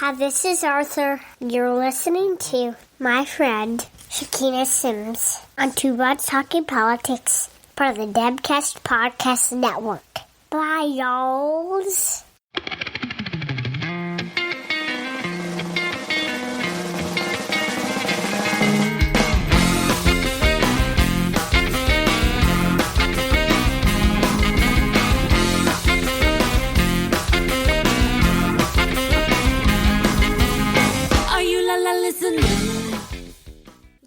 Hi, this is Arthur. You're listening to my friend, Chakena Sims, on Two Broads Talking Politics, part of the Debcast Podcast Network. Bye, y'alls.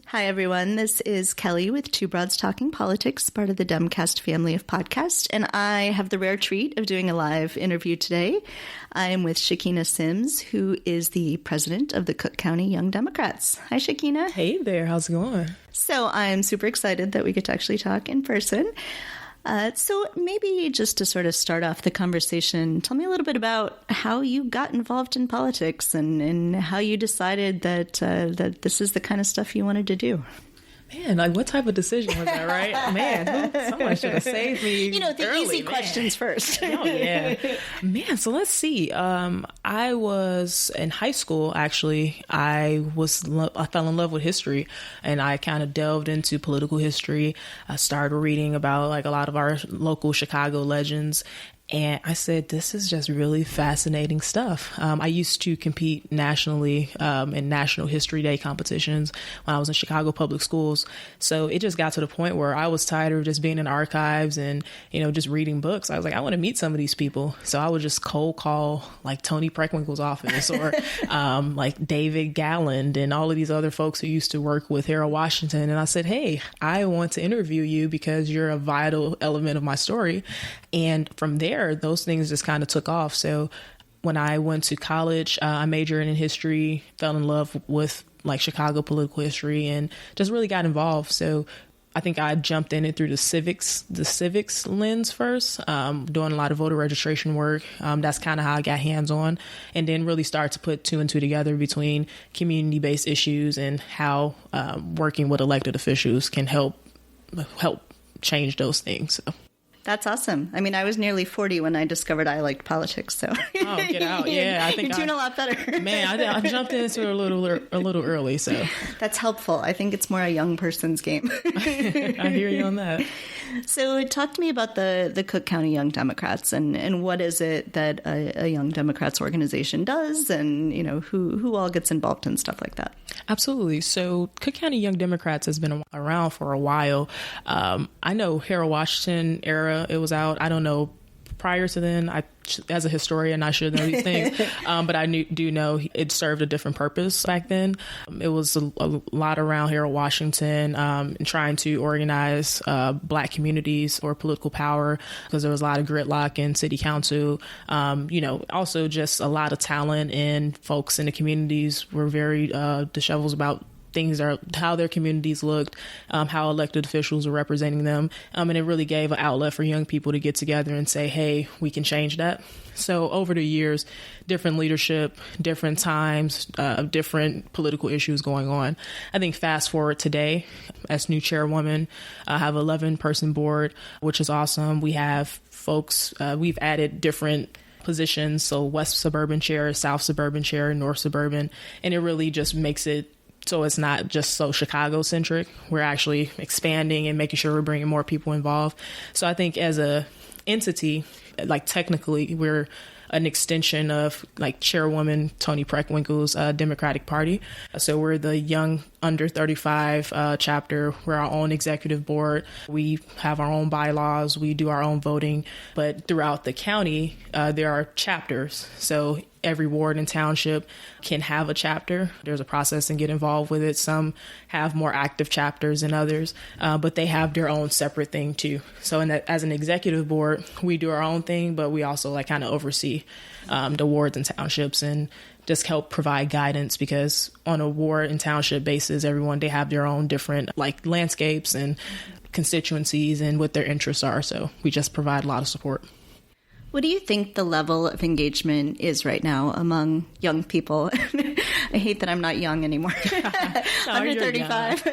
Hi, everyone. This is Kelly with Two Broads Talking Politics, part of the Demcast family of podcasts, and I have the rare treat of doing a live interview today. I am with Chakena Sims, who is the president of the Cook County Young Democrats. Hi, Chakena. Hey there. How's it going? So I'm super excited that we get to actually talk in person. So maybe just to sort of start off the conversation, tell me a little bit about how you got involved in politics and how you decided that this is the kind of stuff you wanted to do. Man, like what type of decision was that, right? Man, someone should have saved me. The easy questions first. Oh, yeah. Man, so let's see. I was in high school, actually. I fell in love with history, and I kind of delved into political history. I started reading about like a lot of our local Chicago legends. And I said, this is just really fascinating stuff. I used to compete nationally in National History Day competitions when I was in Chicago public schools. So it just got to the point where I was tired of just being in archives and, just reading books. I was like, I want to meet some of these people. So I would just cold call like Tony Preckwinkle's office or like David Galland and all of these other folks who used to work with Harold Washington. And I said, hey, I want to interview you because you're a vital element of my story. And from there, those things just kind of took off. So when I went to college, I majored in history, fell in love with like Chicago political history and just really got involved. So I think I jumped in it through the civics lens first, doing a lot of voter registration work. That's kind of how I got hands on, and then really started to put two and two together between community-based issues and how working with elected officials can help change those things. So. That's awesome. I mean, I was nearly 40 when I discovered I liked politics, so. Oh, get out. Yeah, I think you're doing a lot better. Man, I jumped into it a little early, so. That's helpful. I think it's more a young person's game. I hear you on that. So talk to me about the Cook County Young Democrats and what is it that a Young Democrats organization does and, who all gets involved in stuff like that. Absolutely. So Cook County Young Democrats has been around for a while. I know Harold Washington era, it was out. I don't know prior to then. As a historian, I should know these things, but I do know it served a different purpose back then. It was a lot around Harold Washington and trying to organize Black communities or political power because there was a lot of gridlock in city council. Also just a lot of talent and folks in the communities were very disheveled about how their communities looked, how elected officials were representing them. And it really gave an outlet for young people to get together and say, hey, we can change that. So over the years, different leadership, different times, different political issues going on. I think fast forward today, as new chairwoman, I have an 11-person board, which is awesome. We have folks, we've added different positions. So West Suburban Chair, South Suburban Chair, North Suburban. And it really just makes it so it's not just so Chicago-centric. We're actually expanding and making sure we're bringing more people involved. So I think as a entity, like technically, we're an extension of like Chairwoman Tony Preckwinkle's Democratic Party. So we're the Young Under 35 chapter. We're our own executive board. We have our own bylaws. We do our own voting. But throughout the county, there are chapters. So every ward and township can have a chapter. There's a process and get involved with it. Some have more active chapters than others, but they have their own separate thing too. So as an executive board, we do our own thing, but we also like kind of oversee the wards and townships and just help provide guidance because on a ward and township basis, they have their own different like landscapes and constituencies and what their interests are. So we just provide a lot of support. What do you think the level of engagement is right now among young people? I hate that I'm not young anymore. Under 35.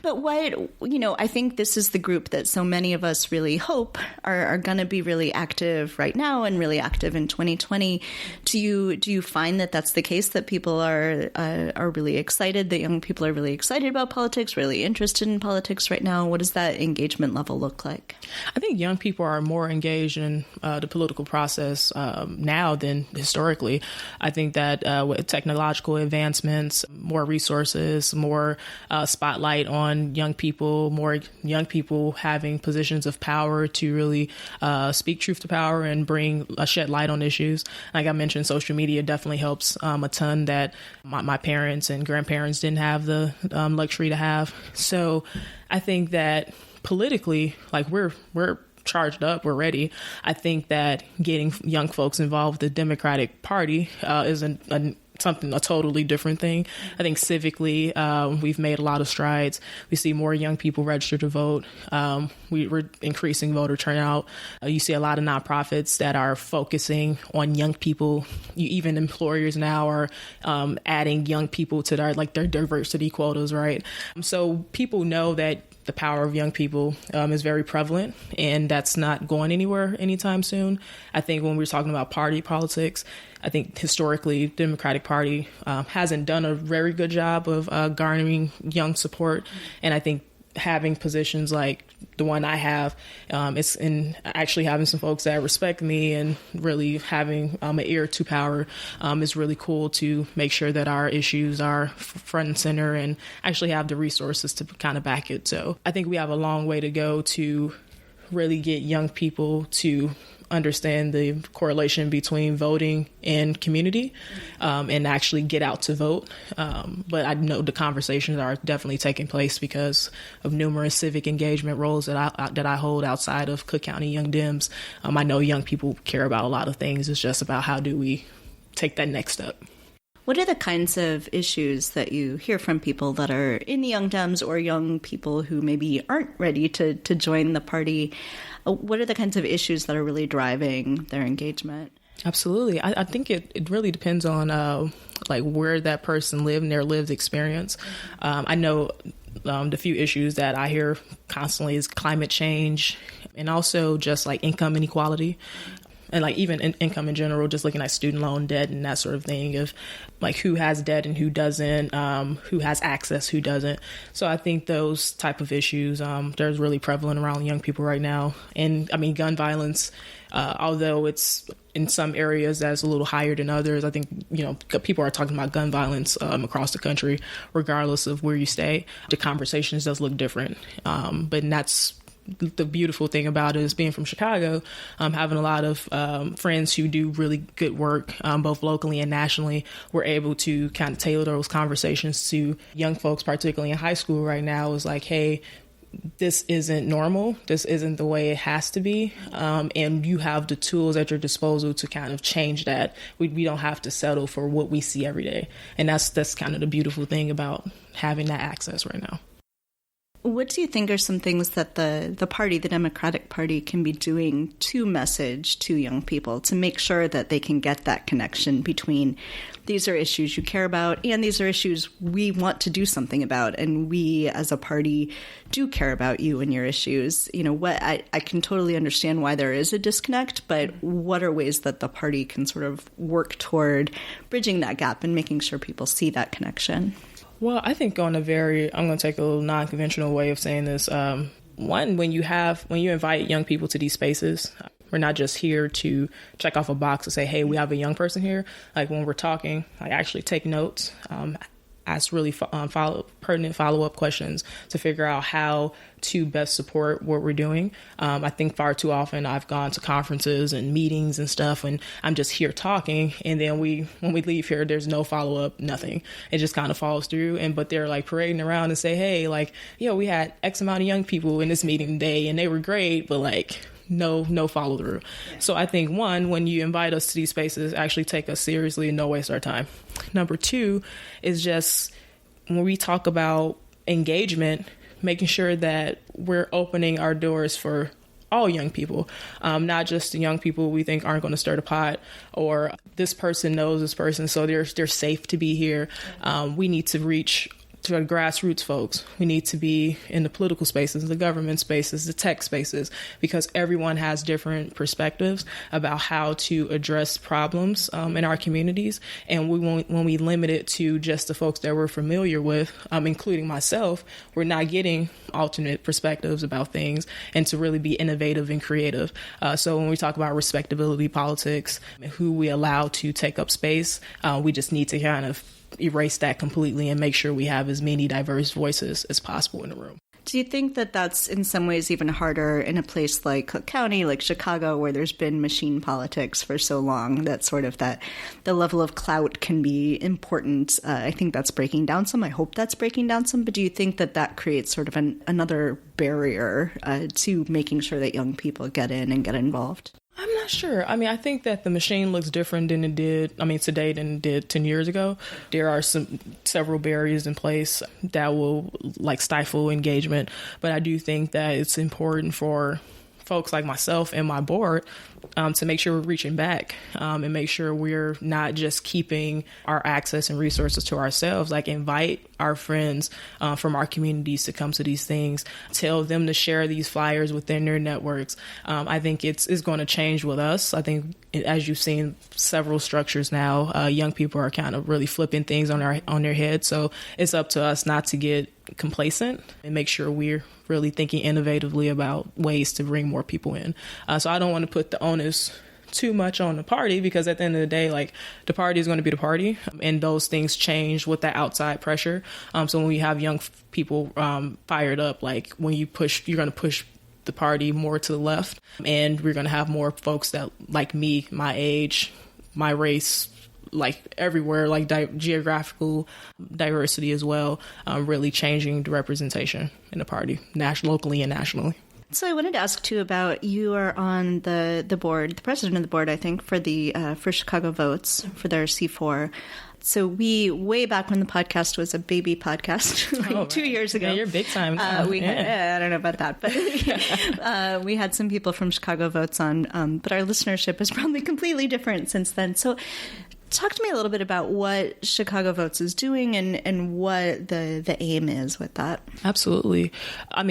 But I think this is the group that so many of us really hope are going to be really active right now and really active in 2020. Do you find that that's the case, that people are really excited, that young people are really excited about politics, really interested in politics right now? What does that engagement level look like? I think young people are more engaged in the political process now than historically. I think that with technological advancements, more resources, more spotlight on young people, more young people having positions of power to really speak truth to power and shed light on issues. Like I mentioned, social media definitely helps a ton that my parents and grandparents didn't have the luxury to have. So I think that politically, like we're charged up, we're ready. I think that getting young folks involved with the Democratic Party is a totally different thing. I think civically, we've made a lot of strides. We see more young people register to vote. We're increasing voter turnout. You see a lot of nonprofits that are focusing on young people. Even employers now are adding young people to their diversity quotas, right? So people know that the power of young people is very prevalent, and that's not going anywhere anytime soon. I think when we're talking about party politics, I think historically, Democratic Party hasn't done a very good job of garnering young support. And I think having positions like the one I have, it's in actually having some folks that respect me and really having an ear to power is really cool to make sure that our issues are front and center and actually have the resources to kind of back it. So I think we have a long way to go to really get young people to understand the correlation between voting and community and actually get out to vote. But I know the conversations are definitely taking place because of numerous civic engagement roles that I hold outside of Cook County Young Dems. I know young people care about a lot of things. It's just about how do we take that next step. What are the kinds of issues that you hear from people that are in the Young Dems or young people who maybe aren't ready to join the party? What are the kinds of issues that are really driving their engagement? Absolutely. I think it really depends on where that person lived and their lived experience. I know the few issues that I hear constantly is climate change and also just like income inequality. And like even income in general, just looking at student loan debt and that sort of thing of like who has debt and who doesn't, who has access, who doesn't. So I think those type of issues, they're really prevalent around young people right now. And I mean, gun violence, although it's in some areas that's a little higher than others, I think, people are talking about gun violence across the country, regardless of where you stay. The conversations does look different. But that's the beautiful thing about it is being from Chicago, having a lot of friends who do really good work, both locally and nationally. We're able to kind of tailor those conversations to young folks, particularly in high school right now, is like, hey, this isn't normal. This isn't the way it has to be. And you have the tools at your disposal to kind of change that. We don't have to settle for what we see every day. And that's kind of the beautiful thing about having that access right now. What do you think are some things that the party, the Democratic Party, can be doing to message to young people to make sure that they can get that connection between these are issues you care about and these are issues we want to do something about, and we as a party do care about you and your issues? I can totally understand why there is a disconnect, but what are ways that the party can sort of work toward bridging that gap and making sure people see that connection? Well, I think I'm going to take a little non-conventional way of saying this. One, when you invite young people to these spaces, we're not just here to check off a box and say, hey, we have a young person here. Like when we're talking, I actually take notes, ask really pertinent follow-up questions to figure out how to best support what we're doing. I think far too often I've gone to conferences and meetings and stuff, and I'm just here talking, and then when we leave here, there's no follow-up, nothing. It just kind of falls through, but they're like parading around and say, hey, like, we had X amount of young people in this meeting today, and they were great, but like, no follow through. Yeah. So I think one, when you invite us to these spaces, actually take us seriously and don't waste our time. Number two is just when we talk about engagement, making sure that we're opening our doors for all young people, not just the young people we think aren't going to stir the pot, or this person knows this person, so they're safe to be here. We need to reach to our grassroots folks. We need to be in the political spaces, the government spaces, the tech spaces, because everyone has different perspectives about how to address problems in our communities. And when we limit it to just the folks that we're familiar with, including myself, we're not getting alternate perspectives about things and to really be innovative and creative. So when we talk about respectability politics, who we allow to take up space, we just need to kind of erase that completely and make sure we have as many diverse voices as possible in the room. Do you think that that's in some ways even harder in a place like Cook County, like Chicago, where there's been machine politics for so long, that sort of that the level of clout can be important? I think that's breaking down some. I hope that's breaking down some. But do you think that that creates sort of another barrier to making sure that young people get in and get involved? I'm not sure. I mean, I think that the machine looks different than it did, today than it did 10 years ago. There are several barriers in place that will stifle engagement. But I do think that it's important for folks like myself and my board to make sure we're reaching back and make sure we're not just keeping our access and resources to ourselves. Invite our friends from our communities to come to these things, tell them to share these flyers within their networks. I think it's going to change with us. I think, as you've seen several structures now, young people are kind of really flipping things on their head. So it's up to us not to get complacent and make sure we're really thinking innovatively about ways to bring more people in. So I don't want to put the onus too much on the party, because at the end of the day, the party is going to be the party, and those things change with that outside pressure. So when we have young people fired up, when you're going to push the party more to the left, and we're going to have more folks that, like me, my age, my race, everywhere, geographical diversity as well, really changing the representation in the party, locally and nationally. So I wanted to ask too about, you are on the board, the president of the board, I think, for Chicago Votes, for their C4. So way back when the podcast was a baby podcast, 2 years ago. Yeah, you're big time. I don't know about that, but we had some people from Chicago Votes on, but our listenership is probably completely different since then. So talk to me a little bit about what Chicago Votes is doing and what the aim is with that. Absolutely.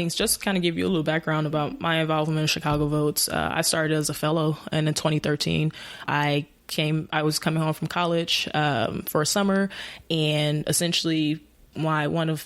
Just kind of give you a little background about my involvement in Chicago Votes. I started as a fellow, and in 2013, I was coming home from college for a summer, and essentially I'm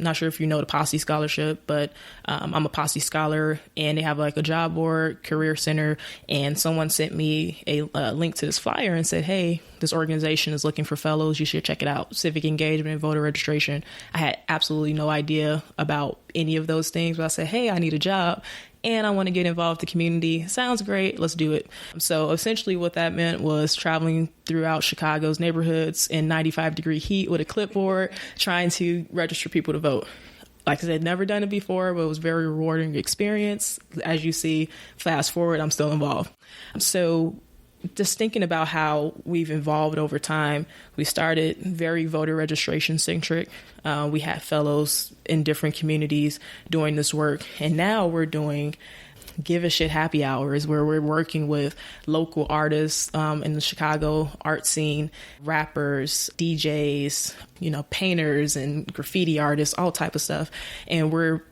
not sure if you know the Posse Scholarship, but I'm a Posse Scholar, and they have a job board, career center, and someone sent me a link to this flyer and said, hey, this organization is looking for fellows. You should check it out. Civic engagement, voter registration. I had absolutely no idea about any of those things, but I said, hey, I need a job, and I want to get involved in the community. Sounds great. Let's do it. So essentially what that meant was traveling throughout Chicago's neighborhoods in 95-degree heat with a clipboard, trying to register people to vote. Like I said, never done it before, but it was a very rewarding experience. As you see, fast forward, I'm still involved. So just thinking about how we've evolved over time, we started very voter registration centric. We had fellows in different communities doing this work. And now we're doing Give a Shit happy hours, where we're working with local artists in the Chicago art scene, rappers, DJs, painters and graffiti artists, all type of stuff. And we're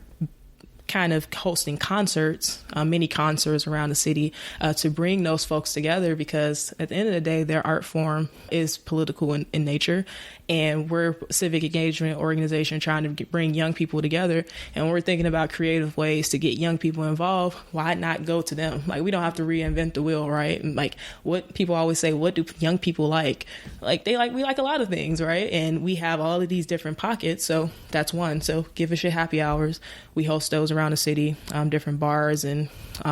kind of hosting concerts, mini concerts around the city to bring those folks together, because at the end of the day, their art form is political in nature. And we're a civic engagement organization trying to bring young people together. And we're thinking about creative ways to get young people involved. Why not go to them? We don't have to reinvent the wheel, right? And what people always say, what do young people like? We like a lot of things, right? And we have all of these different pockets. So that's one. So Give a Shit happy hours. We host those around the city, different bars and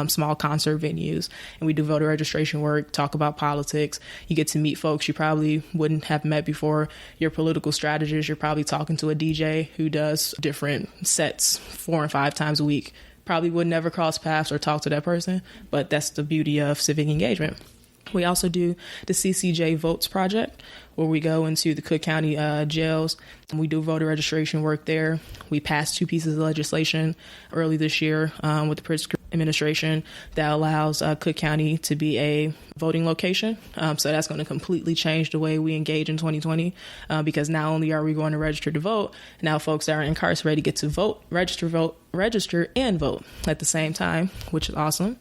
small concert venues. And we do voter registration work, talk about politics. You get to meet folks you probably wouldn't have met before. Your political strategist, you're probably talking to a DJ who does different sets 4 and 5 times a week. Probably would never cross paths or talk to that person, but that's the beauty of civic engagement. We also do the CCJ Votes Project, where we go into the Cook County jails. We do voter registration work there. We passed 2 pieces of legislation early this year with the administration that allows Cook County to be a voting location. So that's going to completely change the way we engage in 2020 because not only are we going to register to vote, now folks that are incarcerated get to vote, register and vote at the same time, which is awesome.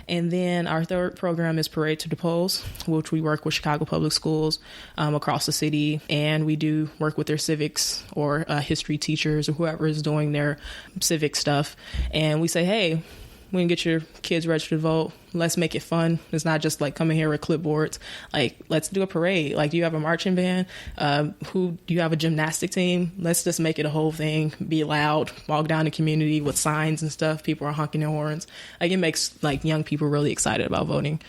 And then our third program is Parade to the Polls, which we work with Chicago Public Schools across the city. And we do work with their civics or history teachers or whoever is doing their civic stuff. And we say, hey, we can get your kids registered to vote. Let's make it fun. It's not just like coming here with clipboards. Like, let's do a parade. Like, do you have a marching band? Do you have a gymnastic team? Let's just make it a whole thing. Be loud. Walk down the community with signs and stuff. People are honking their horns. Like, it makes like young people really excited about voting.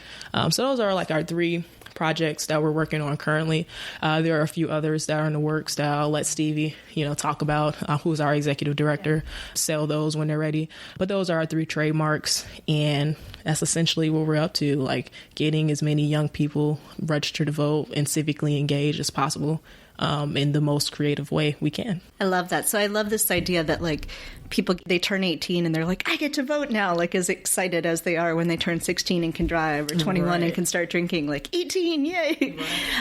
So those are like our three projects that we're working on currently. There are a few others that are in the works that I'll let Stevie, talk about, who's our executive director, sell those when they're ready. But those are our three trademarks. And that's essentially what we're up to, like getting as many young people registered to vote and civically engaged as possible in the most creative way we can. I love that. So I love this idea that like people, they turn 18 and they're like, I get to vote now, like as excited as they are when they turn 16 and can drive, or 21 right. and can start drinking, like 18, yay. Right.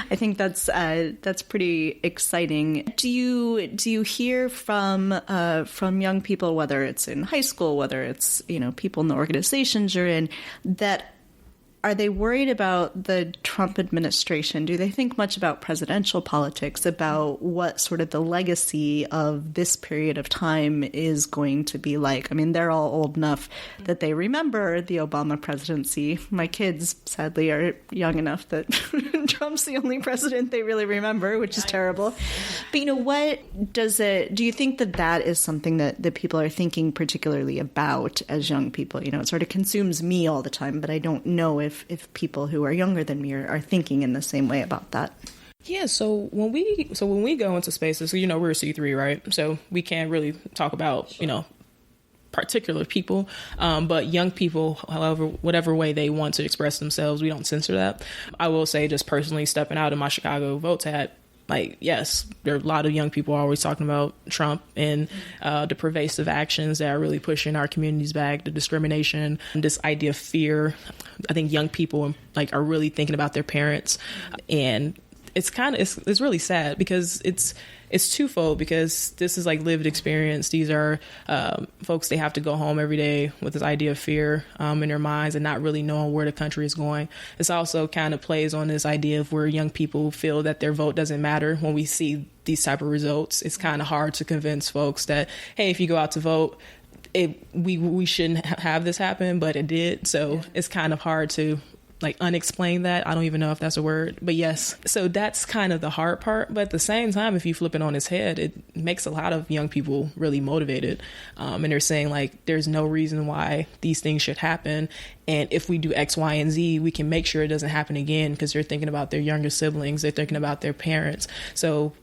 I think that's pretty exciting. Do you hear from young people, whether it's in high school, whether it's, people in the organizations you're in, that are they worried about the Trump administration? Do they think much about presidential politics, about what sort of the legacy of this period of time is going to be like? I mean, they're all old enough that they remember the Obama presidency. My kids, sadly, are young enough that Trump's the only president they really remember, which is terrible. But, what does it, do you think that is something that people are thinking particularly about as young people? It sort of consumes me all the time, but I don't know if people who are younger than me are thinking in the same way about that. Yeah, so when we go into spaces, we're a C3, right? So we can't really talk about, particular people, but young people, however, whatever way they want to express themselves, we don't censor that. I will say, just personally stepping out of my Chicago votes hat, like, yes, there are a lot of young people always talking about Trump and the pervasive actions that are really pushing our communities back, the discrimination, this idea of fear. I think young people are really thinking about their parents, and it's really sad because it's twofold, because this is like lived experience. These are folks, they have to go home every day with this idea of fear in their minds and not really knowing where the country is going. This also kind of plays on this idea of where young people feel that their vote doesn't matter. When we see these type of results, it's kind of hard to convince folks that, hey, if you go out to vote, we shouldn't have this happen, but it did. So it's kind of hard to unexplain that. I don't even know if that's a word, but yes. So that's kind of the hard part. But at the same time, if you flip it on its head, it makes a lot of young people really motivated. And they're saying there's no reason why these things should happen. And if we do X, Y, and Z, we can make sure it doesn't happen again, because they're thinking about their younger siblings. They're thinking about their parents. So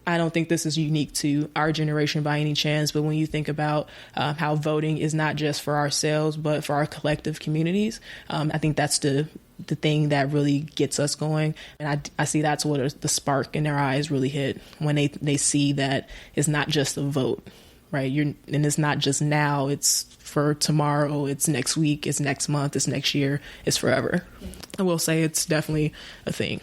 I don't think this is unique to our generation by any chance, but when you think about how voting is not just for ourselves, but for our collective communities, I think that's the thing that really gets us going. And I see that's what the spark in their eyes really hit when they see that it's not just a vote, right? And it's not just now, it's for tomorrow, it's next week, it's next month, it's next year, it's forever. I will say it's definitely a thing.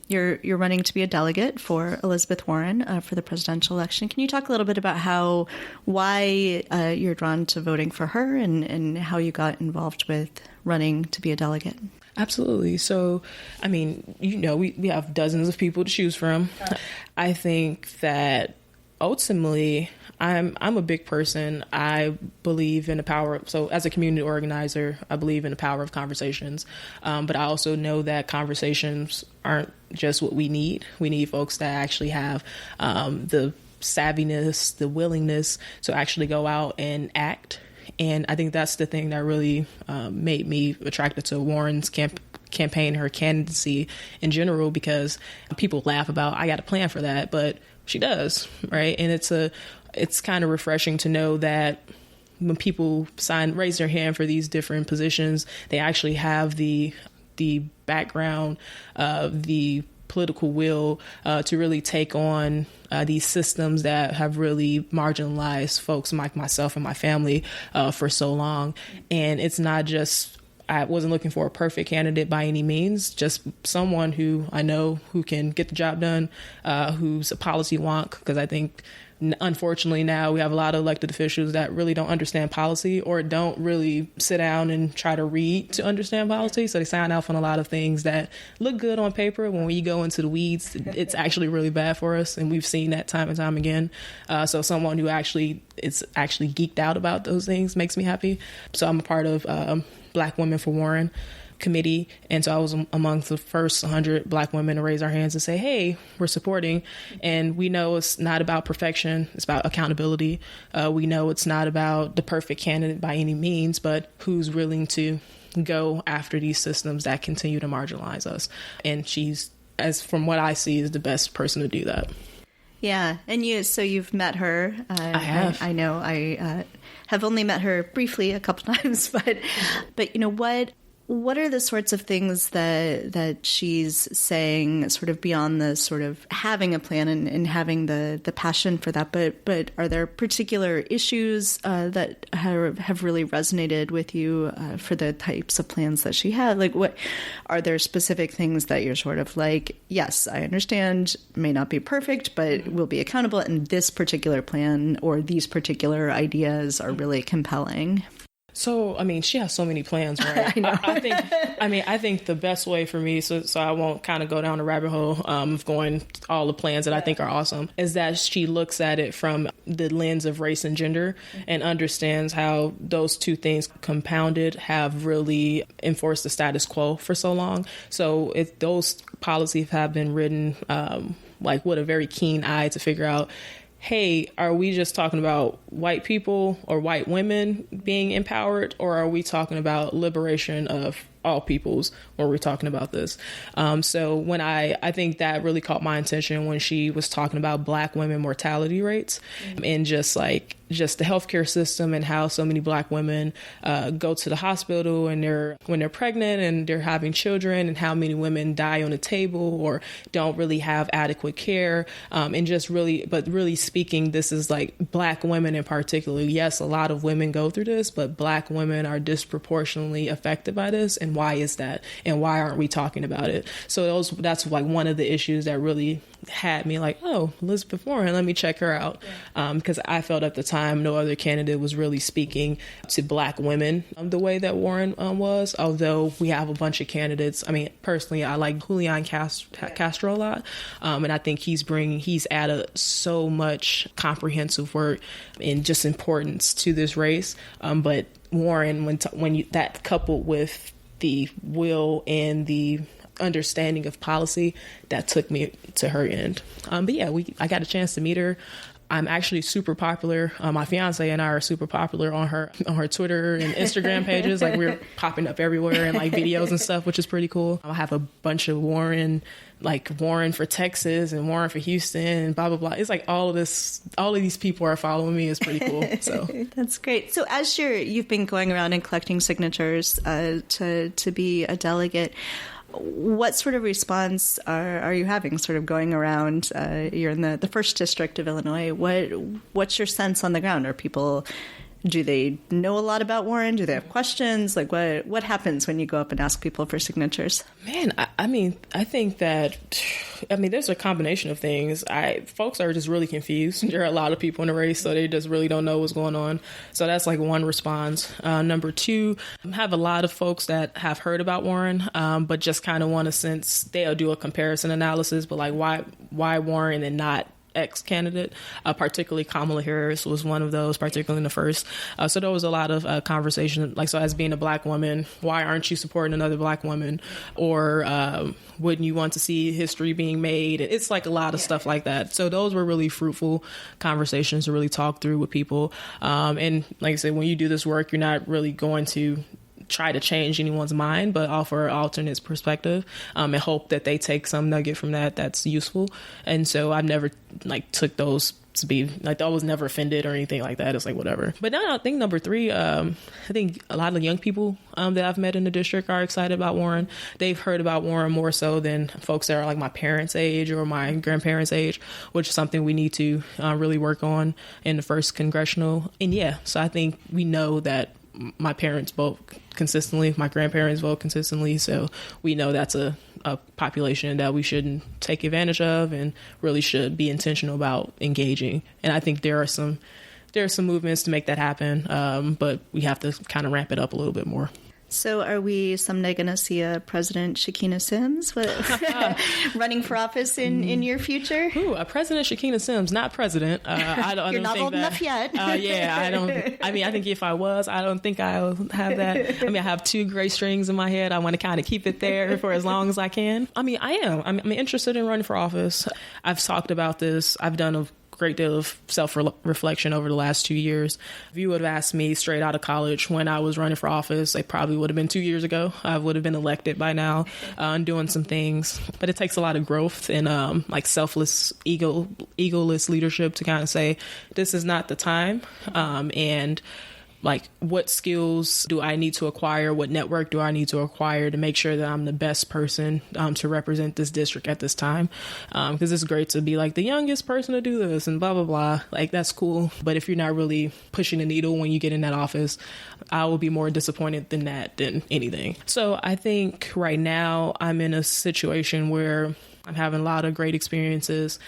You're running to be a delegate for Elizabeth Warren for the presidential election. Can you talk a little bit about why you're drawn to voting for her and how you got involved with running to be a delegate? Absolutely. So, I mean, we have dozens of people to choose from. I think that ultimately, I'm a big person. I believe in the power. So as a community organizer, I believe in the power of conversations. But I also know that conversations aren't just what we need. We need folks that actually have the savviness, the willingness to actually go out and act. And I think that's the thing that really made me attracted to Warren's campaign, her candidacy in general, because people laugh about, I got a plan for that, but she does, right? And it's kind of refreshing to know that when people raise their hand for these different positions, they actually have the background, the political will to really take on these systems that have really marginalized folks like myself and my family for so long. And it's not just, I wasn't looking for a perfect candidate by any means, just someone who I know who can get the job done, who's a policy wonk, because I think unfortunately now we have a lot of elected officials that really don't understand policy or don't really sit down and try to read to understand policy. So they sign off on a lot of things that look good on paper. When you go into the weeds, it's actually really bad for us. And we've seen that time and time again. So someone who is actually geeked out about those things makes me happy. So I'm a part of Black Women for Warren committee, and so I was amongst the first 100 Black women to raise our hands and say, hey, we're supporting. And we know it's not about perfection, it's about accountability. We know it's not about the perfect candidate by any means, but who's willing to go after these systems that continue to marginalize us. And she's, as from what I see, is the best person to do that. Yeah. And you've met her. I have. I know I have only met her briefly a couple times, but you know, what are the sorts of things that she's saying, sort of beyond the sort of having a plan and having the passion for that? But are there particular issues that have really resonated with you for the types of plans that she had? Like, what are there specific things that you're sort of like, yes, I understand, may not be perfect, but we'll be accountable, and this particular plan or these particular ideas are really compelling? So, I mean, she has so many plans, right? I know. I think the best way for me, so I won't kind of go down the rabbit hole of going all the plans that I think are awesome, is that she looks at it from the lens of race and gender and understands how those two things compounded have really enforced the status quo for so long. So if those policies have been written like with a very keen eye to figure out, hey, are we just talking about white people or white women being empowered, or are we talking about liberation of all peoples when we're talking about this? So when I think that really caught my attention when she was talking about Black women mortality rates and just the healthcare system and how so many Black women go to the hospital and when they're pregnant and they're having children, and how many women die on the table or don't really have adequate care. And just really speaking, this is like Black women in particular. Yes, a lot of women go through this, but Black women are disproportionately affected by this. And why is that? And why aren't we talking about it? So that's like one of the issues that really had me like, oh, Elizabeth Warren, let me check her out. Because I felt at the time no other candidate was really speaking to Black women the way that Warren was, although we have a bunch of candidates. I mean, personally, I like Julian Castro a lot. And I think he's added so much comprehensive work and just importance to this race. But Warren, when you that coupled with the will and the understanding of policy, that took me to her end. But yeah, I got a chance to meet her. I'm actually super popular. My fiance and I are super popular on her Twitter and Instagram pages. Like, we're popping up everywhere and like videos and stuff, which is pretty cool. I have a bunch of Warren for Texas and Warren for Houston and blah, blah, blah. It's like all of these people are following me. It's pretty cool. So that's great. So as you've been going around and collecting signatures to be a delegate, what sort of response are you having sort of going around? You're in the first district of Illinois. What's your sense on the ground? Do they know a lot about Warren? Do they have questions? Like, what happens when you go up and ask people for signatures? Man, I think that, there's a combination of things. Folks are just really confused. There are a lot of people in the race, so they just really don't know what's going on. So that's like one response. Number two, I have a lot of folks that have heard about Warren, but just kind of want to sense they'll do a comparison analysis, but like why Warren and not X candidate, particularly Kamala Harris was one of those, particularly in the first. So there was a lot of conversation, like, so as being a Black woman, why aren't you supporting another Black woman? Or wouldn't you want to see history being made? It's like a lot of stuff like that. So those were really fruitful conversations to really talk through with people. And like I said, when you do this work, you're not really going to try to change anyone's mind, but offer an alternate perspective and hope that they take some nugget from that's useful. And so I've never took those to be like, I was never offended or anything like that. It's like, whatever. But now I think number 3, I think a lot of young people that I've met in the district are excited about Warren. They've heard about Warren more so than folks that are like my parents' age or my grandparents' age, which is something we need to really work on in the first congressional. And yeah, so I think we know that my parents vote consistently, my grandparents vote consistently, so we know that's a population that we shouldn't take advantage of and really should be intentional about engaging. And I think there are some movements to make that happen, but we have to kind of ramp it up a little bit more. So are we someday going to see a President Chakena Sims running for office in your future? Ooh, a President Chakena Sims, not president. I don't You're not old enough yet. Yeah, I don't. I mean, I think if I was, I don't think I'll have that. I mean, I have 2 gray strings in my head. I want to kind of keep it there for as long as I can. I mean, I am. I'm interested in running for office. I've talked about this. I've done a great deal of self-reflection over the last 2 years. If you would have asked me straight out of college when I was running for office, it probably would have been 2 years ago. I would have been elected by now and doing some things. But it takes a lot of growth and like selfless, egoless leadership to kind of say, this is not the time. And like, what skills do I need to acquire? What network do I need to acquire to make sure that I'm the best person to represent this district at this time? Because it's great to be like the youngest person to do this and blah, blah, blah. Like, that's cool. But if you're not really pushing the needle when you get in that office, I will be more disappointed than anything. So I think right now I'm in a situation where I'm having a lot of great experiences.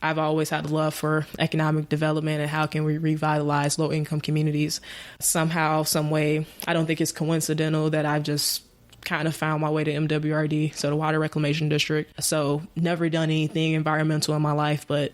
I've always had a love for economic development and how can we revitalize low-income communities. Somehow, some way, I don't think it's coincidental that I've just kind of found my way to MWRD, so the Water Reclamation District. So never done anything environmental in my life, but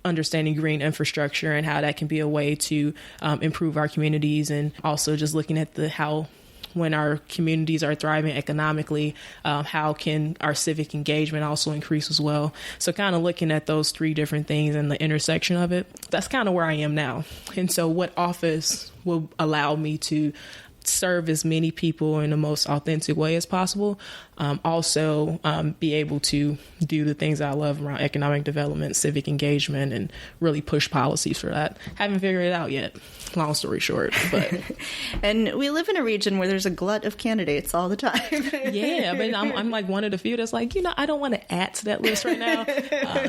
understanding green infrastructure and how that can be a way to improve our communities, and also just looking at how when our communities are thriving economically, how can our civic engagement also increase as well? So kind of looking at those 3 different things and the intersection of it, that's kind of where I am now. And so what office will allow me to serve as many people in the most authentic way as possible. Also be able to do the things I love around economic development, civic engagement, and really push policies for that. Haven't figured it out yet. Long story short, but and we live in a region where there's a glut of candidates all the time. Yeah, but I'm like one of the few that's like, I don't want to add to that list right now,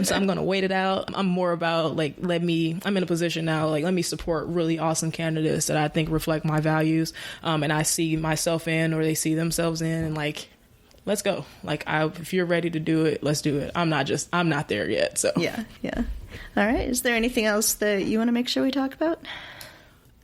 so I'm going to wait it out. I'm more about like, I'm in a position now, like, let me support really awesome candidates that I think reflect my values, and I see myself in, or they see themselves in, and like, let's go. Like, if you're ready to do it, let's do it. I'm not there yet. So yeah. All right. Is there anything else that you want to make sure we talk about?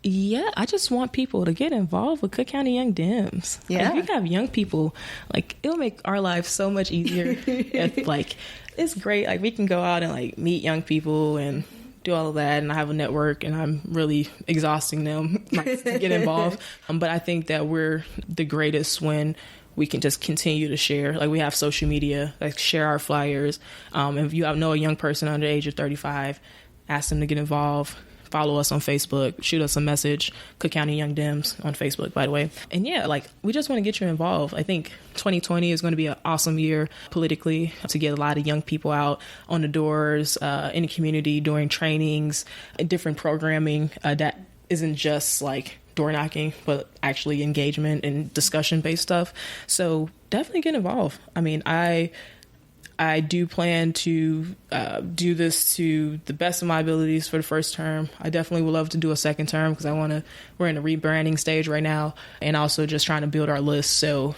Yeah, I just want people to get involved with Cook County Young Dems. Yeah. If you have young people, like, it'll make our lives so much easier. If, like, it's great. Like, we can go out and like meet young people and do all of that, and I have a network, and I'm really exhausting them like, to get involved. But I think that we're the greatest when we can just continue to share. Like, we have social media, like, share our flyers. If you know a young person under the age of 35, ask them to get involved. Follow us on Facebook, shoot us a message, Cook County Young Dems on Facebook, by the way. And yeah, like, we just want to get you involved. I think 2020 is going to be an awesome year politically to get a lot of young people out on the doors, in the community, doing trainings, different programming that isn't just like door knocking, but actually engagement and discussion based stuff. So definitely get involved. I mean, I do plan to do this to the best of my abilities for the first term. I definitely would love to do a second term because we're in a rebranding stage right now, and also just trying to build our list. So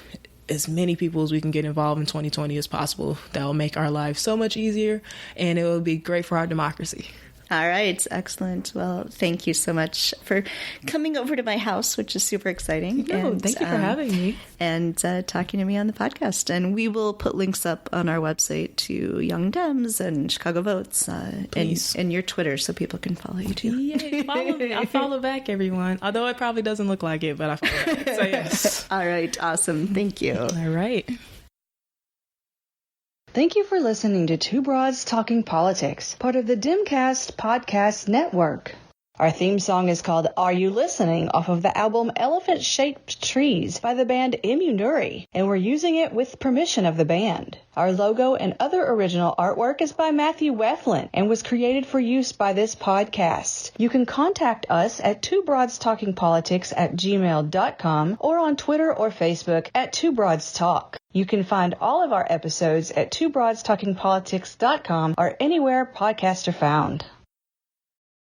as many people as we can get involved in 2020 as possible, that will make our lives so much easier, and it will be great for our democracy. All right. Excellent. Well, thank you so much for coming over to my house, which is super exciting. No, thank you for having me. And talking to me on the podcast. And we will put links up on our website to Young Dems and Chicago Votes and your Twitter so people can follow you too. Yay, follow me. I follow back, everyone. Although it probably doesn't look like it, but I follow back. So yes. All right. Awesome. Thank you. All right. Thank you for listening to Two Broads Talking Politics, part of the Dimcast Podcast Network. Our theme song is called Are You Listening off of the album Elephant Shaped Trees by the band Immunuri, and we're using it with permission of the band. Our logo and other original artwork is by Matthew Weflin and was created for use by this podcast. You can contact us at twobroadstalkingpolitics@gmail.com or on Twitter or Facebook at twobroadstalk. You can find all of our episodes at twobroadstalkingpolitics.com or anywhere podcasts are found.